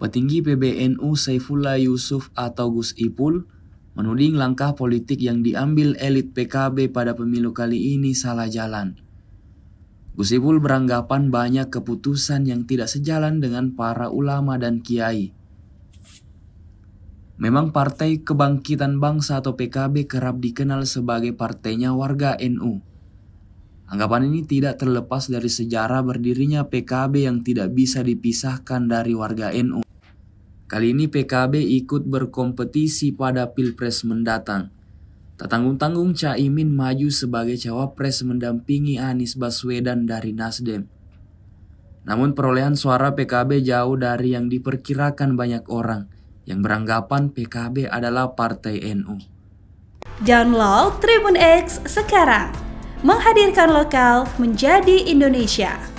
Petinggi PBNU Saifullah Yusuf atau Gus Ipul menuding langkah politik yang diambil elit PKB pada pemilu kali ini salah jalan. Gus Ipul beranggapan banyak keputusan yang tidak sejalan dengan para ulama dan kiai. Memang Partai Kebangkitan Bangsa atau PKB kerap dikenal sebagai partainya warga NU. Anggapan ini tidak terlepas dari sejarah berdirinya PKB yang tidak bisa dipisahkan dari warga NU. Kali ini PKB ikut berkompetisi pada Pilpres mendatang. Tak tanggung-tanggung Caimin maju sebagai cawapres mendampingi Anies Baswedan dari Nasdem. Namun perolehan suara PKB jauh dari yang diperkirakan banyak orang yang beranggapan PKB adalah partai NU. Download Tribun X sekarang, menghadirkan lokal menjadi Indonesia.